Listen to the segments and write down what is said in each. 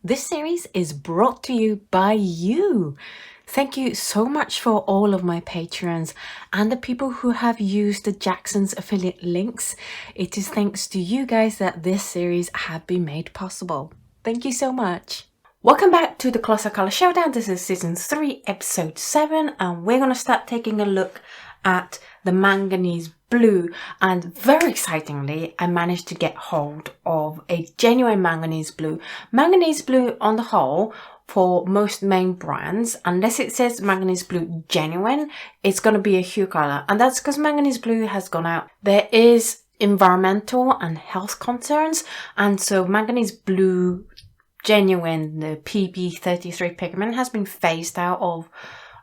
This series is brought to you by you. Thank you so much for all of my patrons and the people who have used the Jackson's affiliate links. It is thanks to you guys that this series have been made possible. Thank you so much. Welcome back to the Colossal Color Showdown. This is season 3, episode 7, and we're going to start taking a look at the Manganese Blue, and very excitingly I managed to get hold of a genuine Manganese Blue. Manganese Blue on the whole, for most main brands, unless it says Manganese Blue Genuine, it's going to be a hue color, and that's because Manganese Blue has gone out. There is environmental and health concerns, and so Manganese Blue Genuine, the PB33 pigment, has been phased out of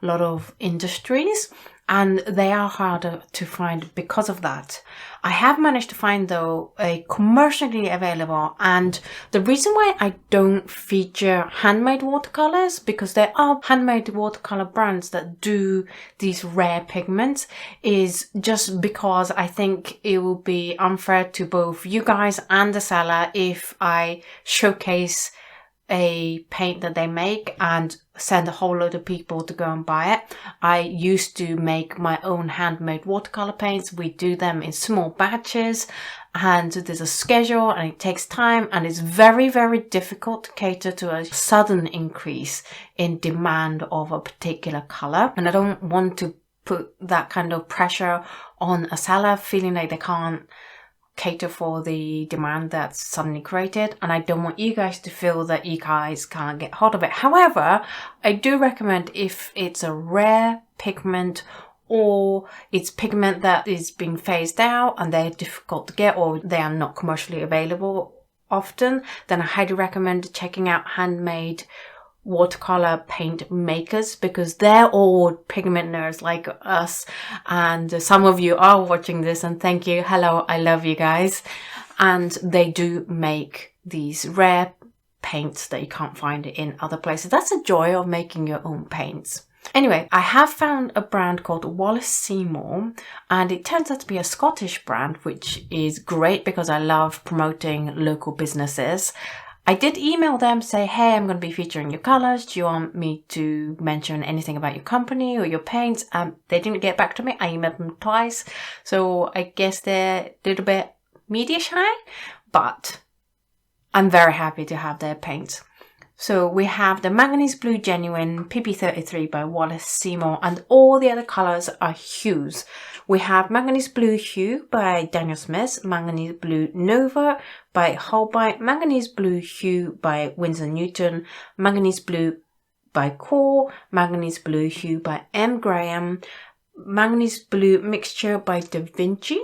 a lot of industries, and they are harder to find because of that. I have managed to find, though, a commercially available, and the reason why I don't feature handmade watercolors, because there are handmade watercolor brands that do these rare pigments, is just because I think it will be unfair to both you guys and the seller if I showcase a paint that they make and send a whole load of people to go and buy it. I used to make my own handmade watercolor paints. We do them in small batches, and there's a schedule and it takes time, and it's very, very difficult to cater to a sudden increase in demand of a particular color. And I don't want to put that kind of pressure on a seller feeling like they can't cater for the demand that's suddenly created, and I don't want you guys to feel that you guys can't get hold of it. However, I do recommend, if it's a rare pigment or it's pigment that is being phased out and they're difficult to get or they are not commercially available often, then I highly recommend checking out handmade watercolor paint makers, because they're all pigment nerds like us, and some of you are watching this, and thank you. Hello, I love you guys. And they do make these rare paints that you can't find in other places. That's the joy of making your own paints. Anyway, I have found a brand called Wallace Seymore, and it turns out to be a Scottish brand, which is great because I love promoting local businesses. I did email them, say, hey, I'm going to be featuring your colors. Do you want me to mention anything about your company or your paints? They didn't get back to me. I emailed them twice. So I guess they're a little bit media shy, but I'm very happy to have their paints. So we have the Manganese Blue Genuine PB33 by Wallace Seymore, and all the other colors are hues. We have Manganese Blue Hue by Daniel Smith, Manganese Blue Nova by Holbein, Manganese Blue Hue by Winsor Newton, Manganese Blue by Core, Manganese Blue Hue by M. Graham, Manganese Blue Mixture by Vinci,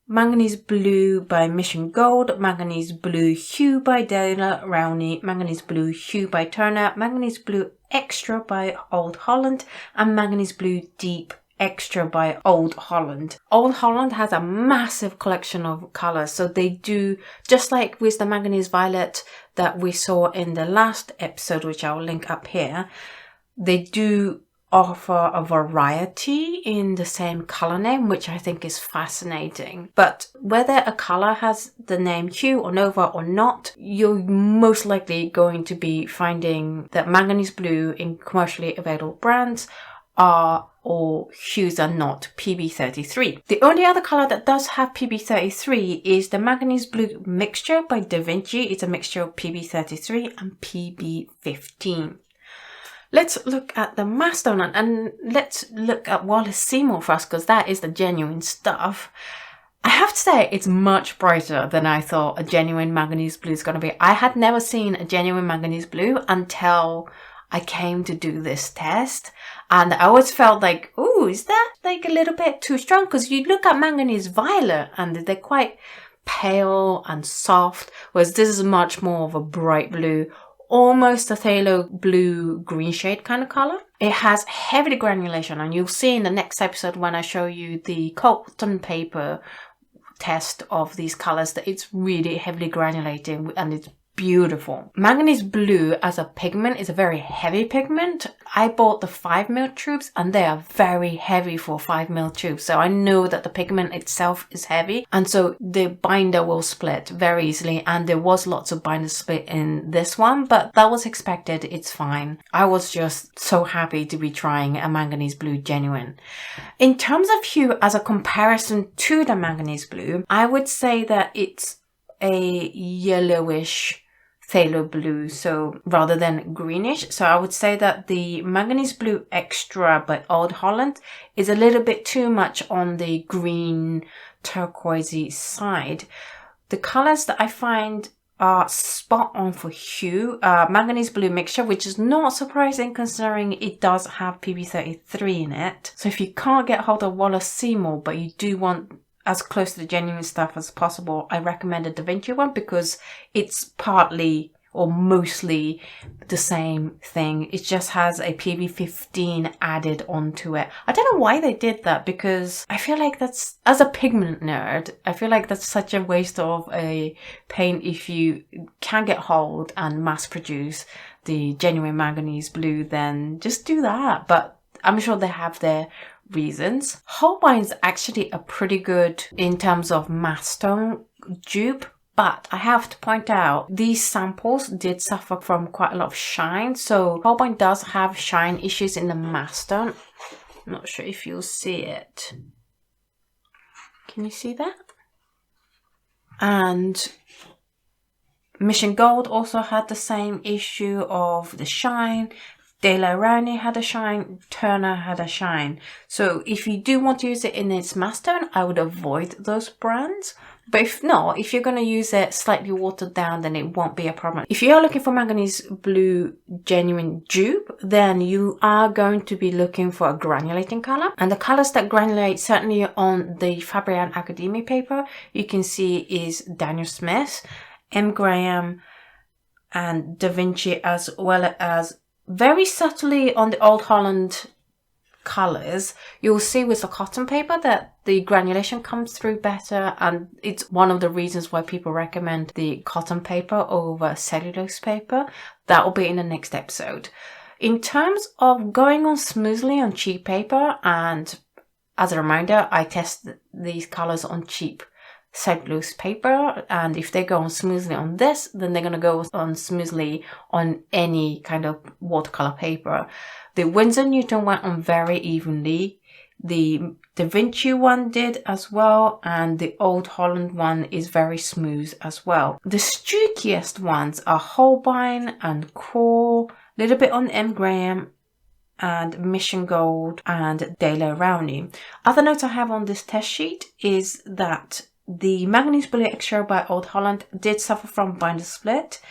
Manganese Blue by Mission Gold, Manganese Blue Hue by Dana Rowney, Manganese Blue Hue by Turner, Manganese Blue Extra by Old Holland, and Manganese Blue Deep Extra by Old Holland. Old Holland has a massive collection of colors, so they do, just like with the Manganese Violet that we saw in the last episode, which I'll link up here, they do offer a variety in the same color name, which I think is fascinating. But whether a color has the name Hue or Nova or not, you're most likely going to be finding that Manganese Blue in commercially available brands are, or hues are not, PB33. The only other color that does have PB33 is the Manganese Blue Mixture by Da Vinci. It's a mixture of PB33 and PB15. Let's look at the master one, and let's look at Wallace Seymore first, because that is the genuine stuff. I have to say, it's much brighter than I thought a genuine Manganese Blue is going to be. I had never seen a genuine Manganese Blue until I came to do this test, and I always felt like, ooh, is that like a little bit too strong? Because you look at Manganese Violet and they're quite pale and soft, whereas this is much more of a bright blue, almost a phthalo blue green shade kind of color. It has heavy granulation, and you'll see in the next episode when I show you the cotton paper test of these colors that it's really heavily granulating and it's beautiful. Manganese blue as a pigment is a very heavy pigment. I bought the 5mm tubes and they are very heavy for 5mm tubes. So I know that the pigment itself is heavy, and so the binder will split very easily, and there was lots of binder split in this one, but that was expected. It's fine. I was just so happy to be trying a manganese blue genuine. In terms of hue as a comparison to the manganese blue, I would say that it's a yellowish phthalo blue, so rather than greenish. So I would say that the manganese blue extra by Old Holland is a little bit too much on the green turquoisey side. The colors that I find are spot on for hue, manganese blue mixture, which is not surprising considering it does have PB33 in it. So if you can't get hold of Wallace Seymore, but you do want as close to the genuine stuff as possible, I recommend the Vinci one because it's partly or mostly the same thing. It just has a PB15 added onto it. I don't know why they did that, because I feel like that's, as a pigment nerd, I feel like that's such a waste of a paint if you can get hold and mass produce the genuine manganese blue, then just do that. But I'm sure they have their reasons. Holbein's actually a pretty good in terms of matte tone dupe, but I have to point out these samples did suffer from quite a lot of shine. So Holbein does have shine issues in the matte tone. I'm not sure if you'll see it. Can you see that? And Mission Gold also had the same issue of the shine. De La Rowney had a shine, Turner had a shine. So if you do want to use it in its matte tone, I would avoid those brands. But if not, if you're going to use it slightly watered down, then it won't be a problem. If you're looking for manganese blue genuine dupe, then you are going to be looking for a granulating color. And the colors that granulate, certainly on the Fabrian Academy paper, you can see is Daniel Smith, M. Graham, and Da Vinci, as well as very subtly on the Old Holland colors. You'll see with the cotton paper that the granulation comes through better, and it's one of the reasons why people recommend the cotton paper over cellulose paper. That will be in the next episode. In terms of going on smoothly on cheap paper, and as a reminder, I test these colors on cheap cellulose paper, and if they go on smoothly on this, then they're going to go on smoothly on any kind of watercolor paper. The Winsor Newton went on very evenly. The Da Vinci one did as well, and the Old Holland one is very smooth as well. The streakiest ones are Holbein and Core, a little bit on M. Graham, and Mission Gold and De La Rowney. Other notes I have on this test sheet is that the Manganese Blue Extra by Old Holland did suffer from binder split,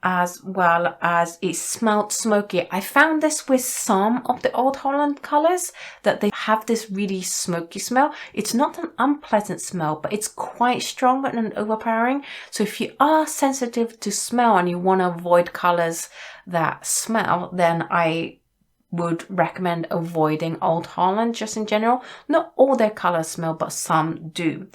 as well as it smelled smoky. I found this with some of the Old Holland colours, that they have this really smoky smell. It's not an unpleasant smell, but it's quite strong and overpowering. So if you are sensitive to smell and you want to avoid colours that smell, then I would recommend avoiding Old Holland just in general. Not all their colours smell, but some do.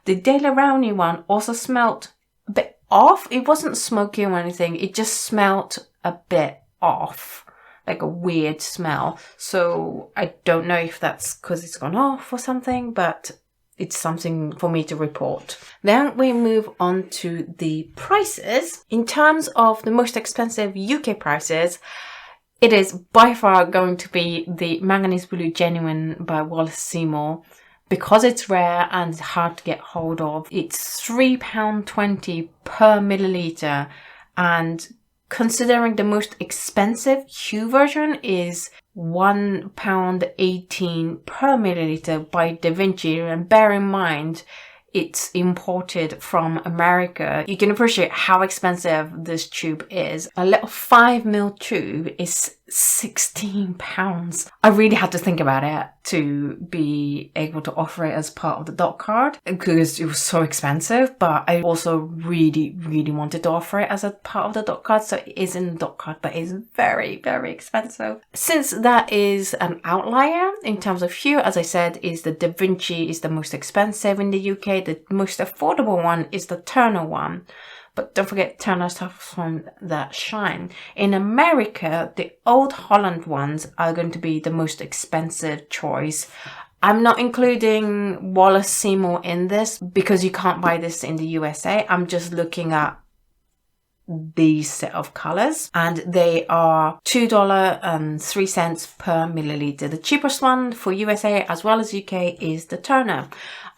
The De La Rowney one also smelled a bit off. It wasn't smoky or anything. It just smelled a bit off, like a weird smell. So I don't know if that's because it's gone off or something, but it's something for me to report. Then we move on to the prices. In terms of the most expensive UK prices, it is by far going to be the Manganese Blue Genuine by Wallace Seymore. Because it's rare and hard to get hold of, it's £3.20 per milliliter, and considering the most expensive hue version is £1.18 per milliliter by Da Vinci, and bear in mind it's imported from America, you can appreciate how expensive this tube is. A little 5mm tube is £16. I really had to think about it to be able to offer it as part of the dot card because it was so expensive, but I also really wanted to offer it as a part of the dot card, so it is in the dot card, but it's very expensive. Since that is an outlier in terms of hue, as I said, is the Da Vinci is the most expensive in the UK. The most affordable one is the Turner one. but don't forget turner stuff from that shine. In America, the Old Holland ones are going to be the most expensive choice. I'm not including Wallace Seymore in this because you can't buy this in the USA. I'm just looking at these set of colors, and they are $2.03 per milliliter. The cheapest one for USA as well as UK is the toner.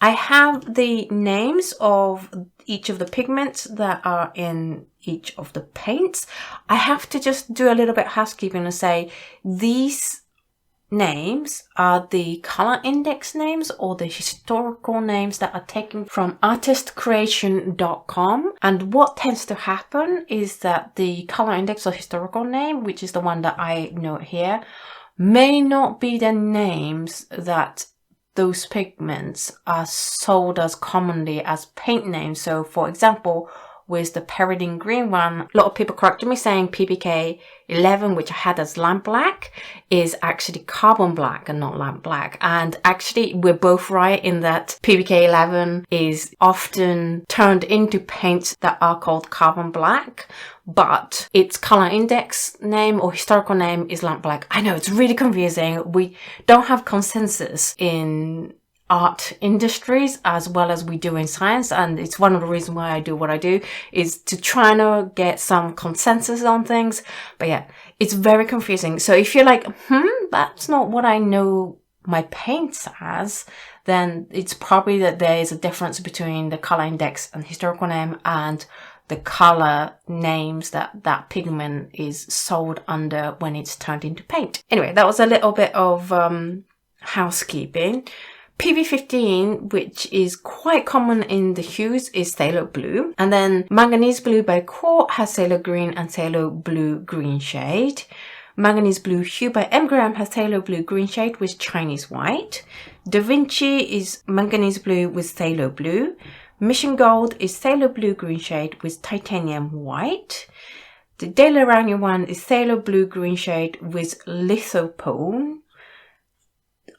I have the names of each of the pigments that are in each of the paints. I have to just do a little bit of housekeeping and say these names are the color index names or the historical names that are taken from artistcreation.com. And what tends to happen is that the color index or historical name, which is the one that I note here, may not be the names that those pigments are sold as commonly as paint names. So for example, with the Peridine green one, a lot of people corrected me saying PBK 11, which I had as lamp black, is actually carbon black and not lamp black. And actually we're both right in that PBK 11 is often turned into paints that are called carbon black, but its color index name or historical name is lamp black. I know it's really confusing. We don't have consensus in art industries as well as we do in science, and it's one of the reasons why I do what I do, is to try to get some consensus on things. But yeah, it's very confusing. So if you're like, that's not what I know my paints as, then it's probably that there is a difference between the color index and historical name and the color names that that pigment is sold under when it's turned into paint. Anyway, that was a little bit of housekeeping. PB15, which is quite common in the hues, is phthalo blue. And then Manganese Blue by Quart has phthalo green and phthalo blue green shade. Manganese Blue Hue by M. Graham has phthalo blue green shade with Chinese white. Da Vinci is Manganese Blue with phthalo blue. Mission Gold is phthalo blue green shade with titanium white. The De La Rowney one is phthalo blue green shade with lithopone.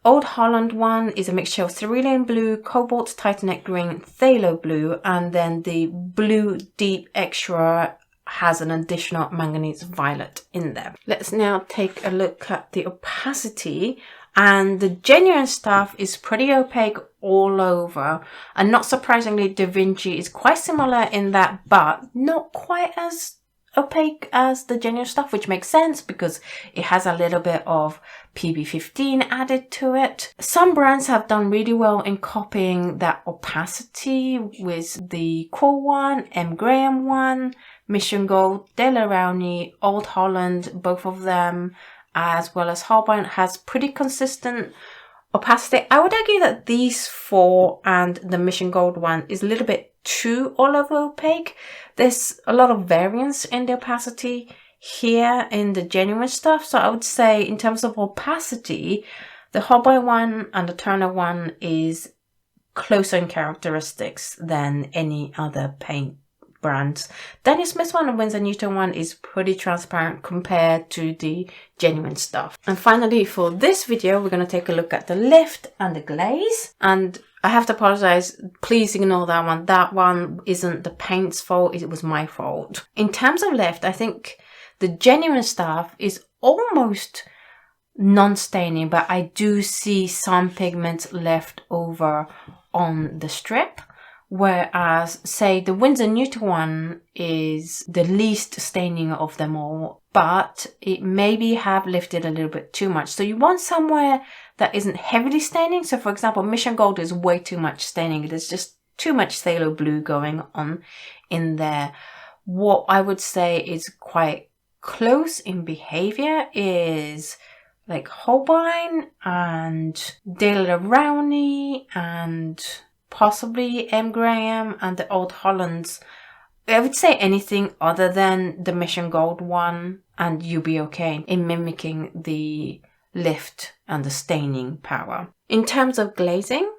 Old Holland one is a mixture of cerulean blue, cobalt, titanate green, phthalo blue, and then the blue deep extra has an additional manganese violet in there. Let's now take a look at the opacity, and the genuine stuff is pretty opaque all over, and not surprisingly Da Vinci is quite similar in that, but not quite as opaque as the genuine stuff, which makes sense because it has a little bit of PB15 added to it. Some brands have done really well in copying that opacity with the Core one, M. Graham one, Mission Gold, De La Rowney, Old Holland, both of them, as well as Holbein, has pretty consistent opacity. I would argue that these four and the Mission Gold one is a little bit too all over opaque. There's a lot of variance in the opacity here in the genuine stuff. So I would say in terms of opacity, the Holbein one and the Turner one is closer in characteristics than any other paint brands. Daniel Smith one and Winsor Newton one is pretty transparent compared to the genuine stuff. And finally, for this video, we're going to take a look at the lift and the glaze. And I have to apologize, please ignore that one. That one isn't the paint's fault, it was my fault. In terms of lift, I think the genuine stuff is almost non-staining, but I do see some pigments left over on the strip. Whereas, say, the Winsor Newton one is the least staining of them all, but it maybe have lifted a little bit too much. So you want somewhere that isn't heavily staining. So for example, Mission Gold is way too much staining. There's just too much phthalo blue going on in there. What I would say is quite close in behavior is like Holbein and De La Rowney and possibly M. Graham and the Old Hollands. I would say anything other than the Mission Gold one and you'll be okay in mimicking the lift and the staining power. In terms of glazing,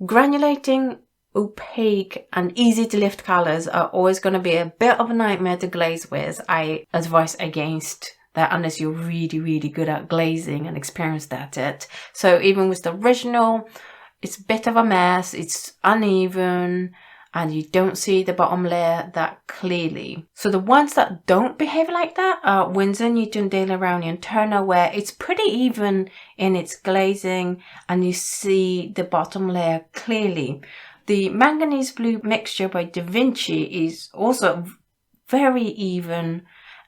granulating, opaque and easy to lift colors are always going to be a bit of a nightmare to glaze with. I advise against that unless you're really, really good at glazing and experienced at it. So even with the original, it's a bit of a mess, it's uneven, and you don't see the bottom layer that clearly. So the ones that don't behave like that are Winsor, Newton, Daler, Rowney and Turner, where it's pretty even in its glazing and you see the bottom layer clearly. The Manganese Blue mixture by Vinci is also very even,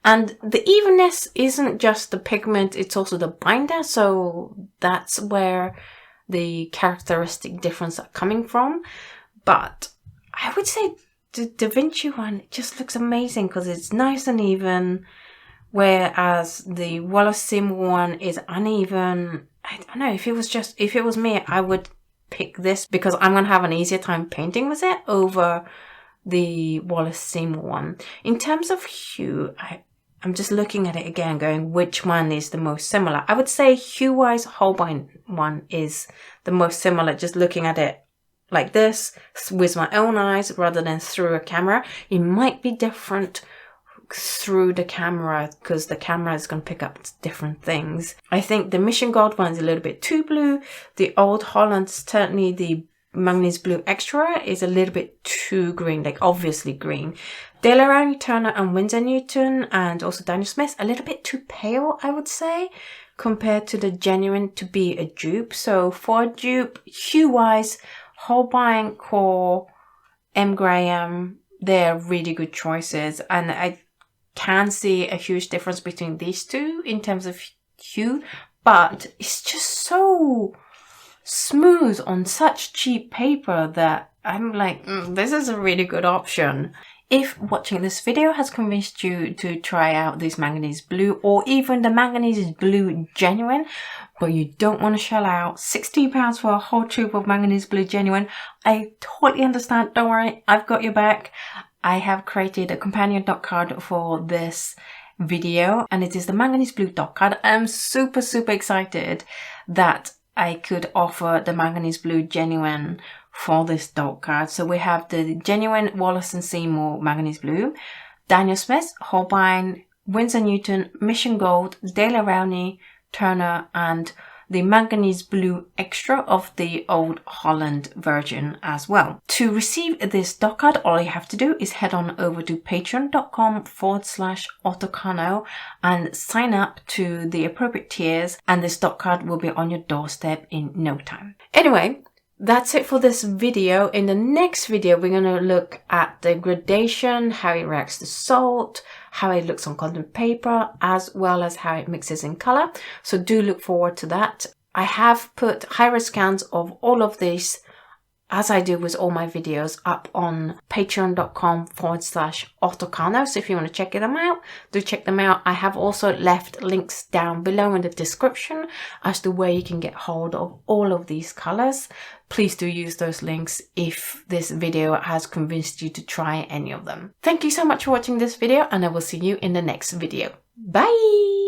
and the evenness isn't just the pigment, it's also the binder, so that's where the characteristic difference are coming from. But I would say the Vinci one just looks amazing because it's nice and even, whereas the Wallace Seymore one is uneven. I don't know, if it was me, I would pick this because I'm going to have an easier time painting with it over the Wallace Seymore one. In terms of hue, I'm just looking at it again going, which one is the most similar? I would say hue-wise, Holbein one is the most similar, just looking at it like this with my own eyes rather than through a camera. It might be different through the camera because the camera is going to pick up different things. I think the Mission Gold one is a little bit too blue. The old Holland, certainly the Manganese Blue Extra, is a little bit too green, like obviously green. Daler, Rowney, Turner and Winsor Newton and also Daniel Smith, a little bit too pale, I would say, compared to the genuine to be a dupe. So for a dupe, hue-wise, Holbein, Core, M. Graham, they're really good choices. And I can see a huge difference between these two in terms of hue, but it's just so smooth on such cheap paper that I'm like, this is a really good option. If watching this video has convinced you to try out this Manganese Blue or even the Manganese Blue Genuine, but you don't want to shell out £16 for a whole tube of Manganese Blue Genuine, I totally understand. Don't worry, I've got your back. I have created a companion dot card for this video and it is the Manganese Blue dot card. I'm super excited that I could offer the Manganese Blue Genuine for this dot card. So we have the genuine Wallace and Seymore Manganese Blue, Daniel Smith, Holbein, Winsor Newton, Mission Gold, Daler, Rowney, Turner and the Manganese Blue Extra of the old Holland version as well. To receive this dot card, all you have to do is head on over to patreon.com/AutoKano and sign up to the appropriate tiers and this dot card will be on your doorstep in no time. Anyway, that's it for this video. In the next video, we're going to look at the gradation, how it reacts to salt, how it looks on cotton paper, as well as how it mixes in color. So do look forward to that. I have put high-res scans of all of these, as I do with all my videos, up on patreon.com/AutoKano. So if you want to check them out, do check them out. I have also left links down below in the description as to where you can get hold of all of these colors. Please do use those links if this video has convinced you to try any of them. Thank you so much for watching this video and I will see you in the next video. Bye!